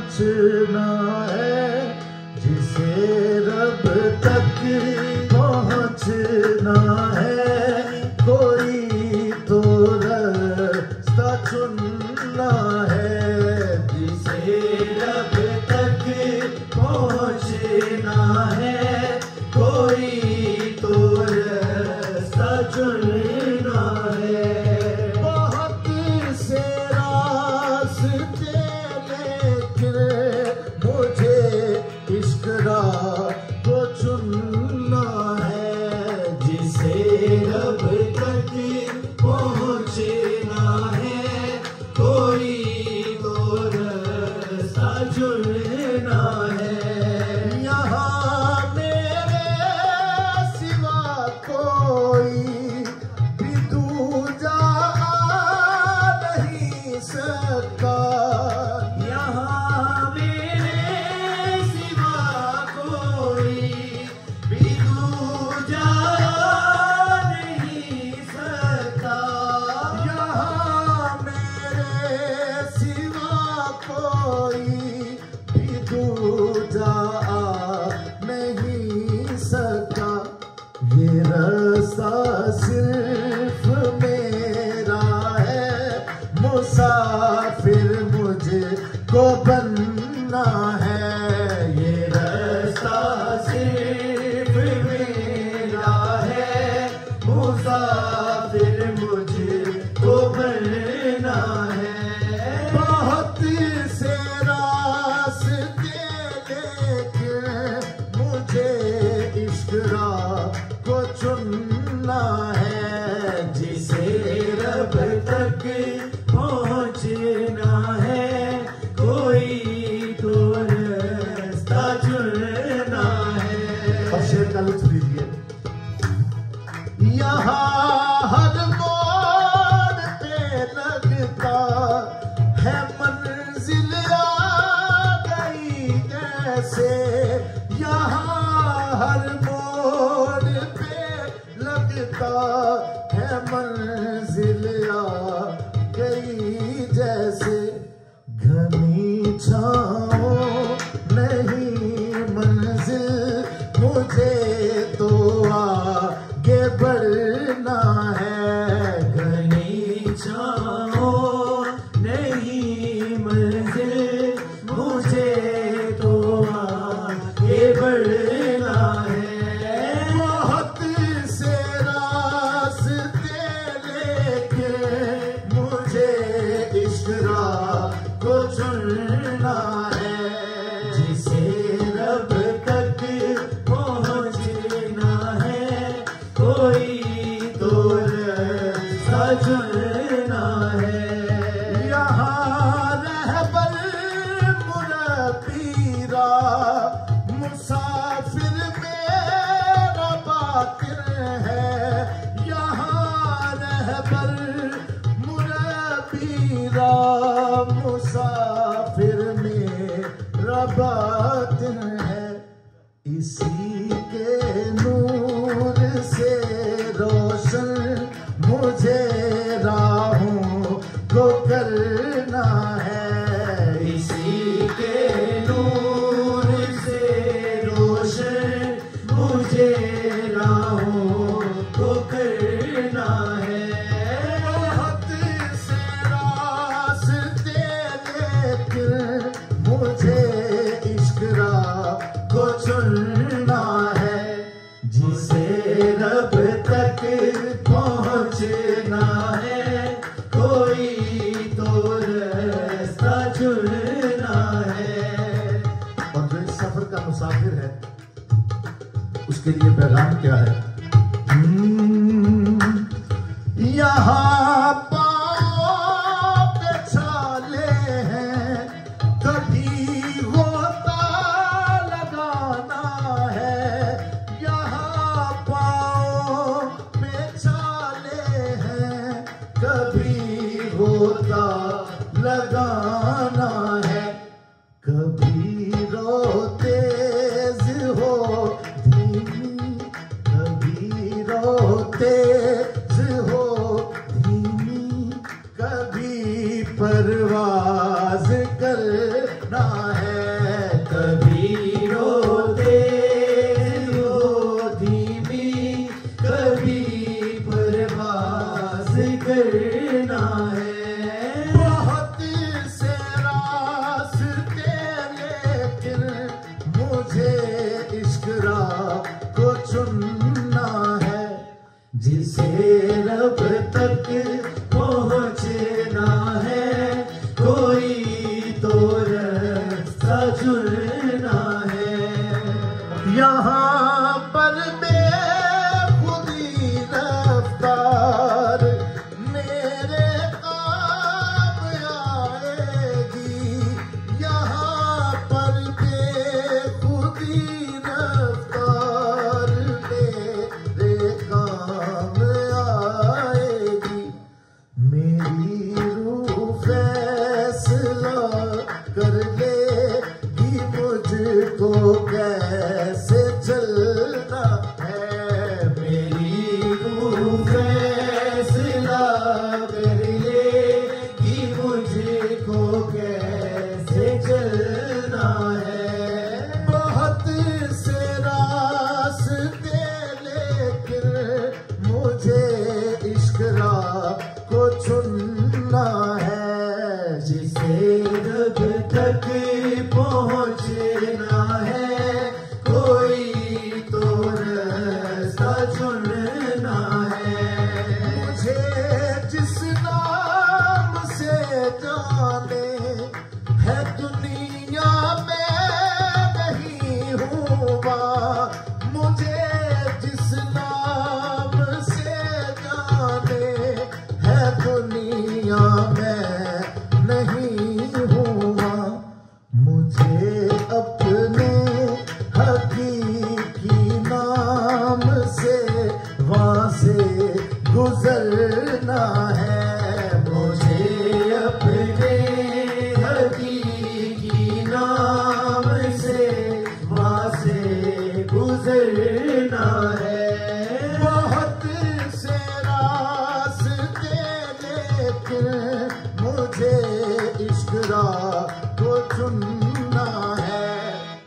पहुँचना है, जिसे रब तक पहुँचना है, कोई तो रास्ता चुनना है, जिसे रब तक पहुँचना है, कोई तो रास्ता चुनना है। बहुत से रास्ते लेकिन मुझे इश्क राह को चुनना है, जिसे रब तक पहुँचना है, कोई तो रास्ता चुनना है। यहाँ मेरे सिवा कोई भी दूजा नहीं सकता, यहाँ मेरे सिवा कोई भी दूजा नहीं सकता, यहाँ मेरे सिवा कोई भी दूजा नहीं सकता। ये रास्ता सिर्फ मेरा है, मुसाफिर मुझको बनना है, ये रास्ता सिर्फ मेरा है, मुसाफिर मुझको बनना है। बहुत से रास्ते लेकिन मुझे इश्क राह को चुनना है, जिसे रब तक पहुँचना है, कोई तो रास्ता चुनना है। अब शेर का लुत्फ लीजिए। यहाँ हर मोड़ पे लगता है मंजिल आ गई जैसे, यहाँ हर मोड़ पे लगता है मंजिल आ गई जैसे, घनी छाओं नहीं मंजिल, मुझे तो आगे बढ़ना है, घनी छाओं नहीं मंजिल, मुझे तो आगे बढ़ना है। बहुत से रास्ते लेके मुझे इश्क राह को चुनना है, जिसे रब तक पहुँचना है, कोई तो रास्ता चुनना है। यहाँ रहबर मुरब्बीरा मुसाफिर मेरा बातिन है, यहाँ रहबर मुरब्बीरा मुसाफिर मेरा बातिन है, इसी के नूर से रोशन मुझे राहों को करना है, इसी के नूर से रोशन मुझे राहों को करना है। बहुत से रास्ते लेकिन मुझे इश्क राह को चुनना है, जिसे रब तक पहुँचना है, कोई तो रास्ता चुनना है। और जो इस सफर का मुसाफिर है उसके लिए पैगाम क्या है? यहाँ पाँव पे छाले हैं, कभी होता लगाना है, यहाँ पाँव पे छाले हैं, कभी होता लगाना है, कभी रो तेज हो धीमी, कभी रो तेज हो धीमी, ना है। कभी रोते हो धीमी, कभी प्रवास करना है। बहुत से रास्ते लेकिन मुझे इश्क राह को चुनना है। जिसे रब तक पहुँचना है, कोई तो रास्ता चुनना है। यहाँ पर बेखुदी रफ्तार मेरे काम आएगी। यहाँ पर बेखुदी रफ्तार मेरे काम आएगी। मेरी रूह फैसला कर लेगी मुझको कैसे चलना है। मेरी रूह फैसला कर लेगी मुझको कैसे चलना है। बहुत से रास्ते लेकिन मुझे इश्क राह को चुनना है। जिसे रब तक पहुँचना है, कोई तो रास्ता चुनना है। मुझे जिस नाम से जाने है दुनिया में नहीं हुआ। मुझे जिस नाम से जाने है दुनिया में नहीं हुआ। मुझे अपने हकीकी नाम से वहाँ से गुजरना है। मुझे अपने हकीकी नाम से वहाँ से गुजरना है। बहुत से रास्ते लेकिन मुझे इश्क राह को चुनना है।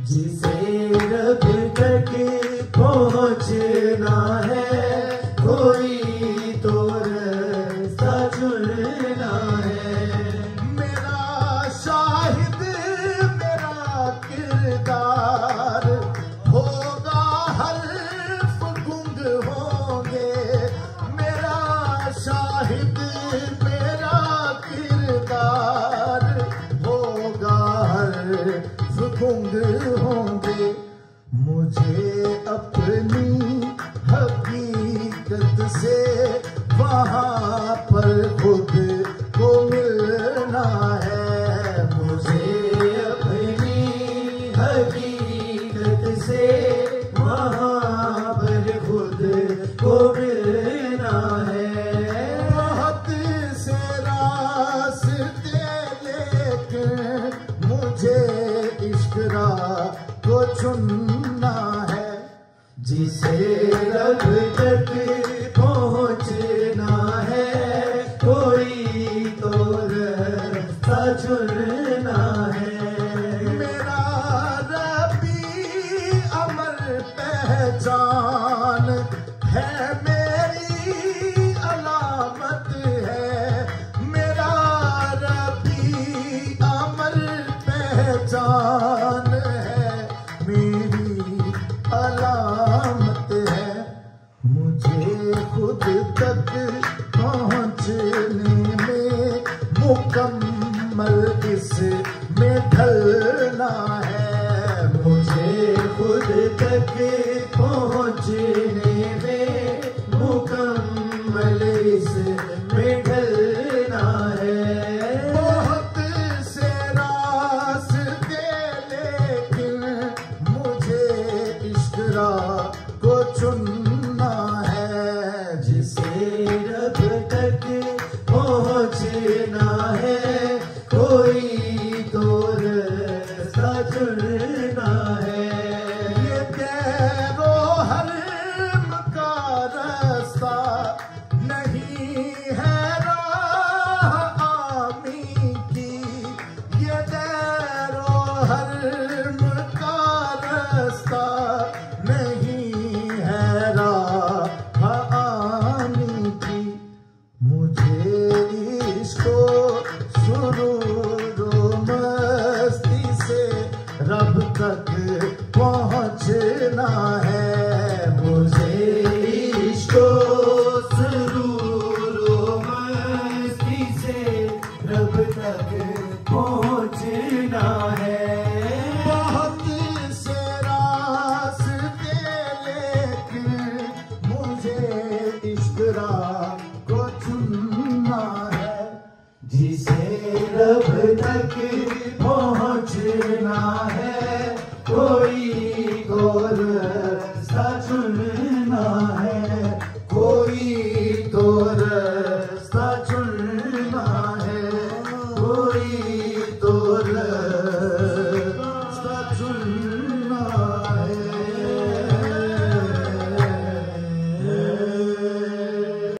जिसे रब तक पहुँचना है, कोई तो रास्ता चुनना है। मेरा शाहिद मेरा किरदार होगा, हर्फ गुंग होंगे। मेरा शाहिद मेरा किरदार होगा, हर्फ गुंग होंगे। मुझे अपनी हकीकत से वहाँ पर खुद को मिलना है। मुझे अपनी हकीकत से वहाँ पर खुद को मिलना है। बहुत से रास्ते लेकिन मुझे इश्क राह को चुनना है। जिसे रब तक पहुँचना है, कोई तो रास्ता चुनना है। मेरा रबी अमर पहचान है, मेरी अलामत है। मेरा रबी अमर पहचान है, मेरी अलामत है। मुझे खुद तक पहुँचने में मुकम्मल इसमें ढलना है। मुझे खुद तक पहुँचने में मुकम्मल इसमें ढलना है। बहुत से रास्ते लेकिन मुझे इश्क राह को चुनना है। जिसे रब तक पहुँचना है, कोई तो रास्ता चुनना है। ये तेरो हरम का रास्ता नहीं है राह आमी की। ये तेरो रास्ता चुनना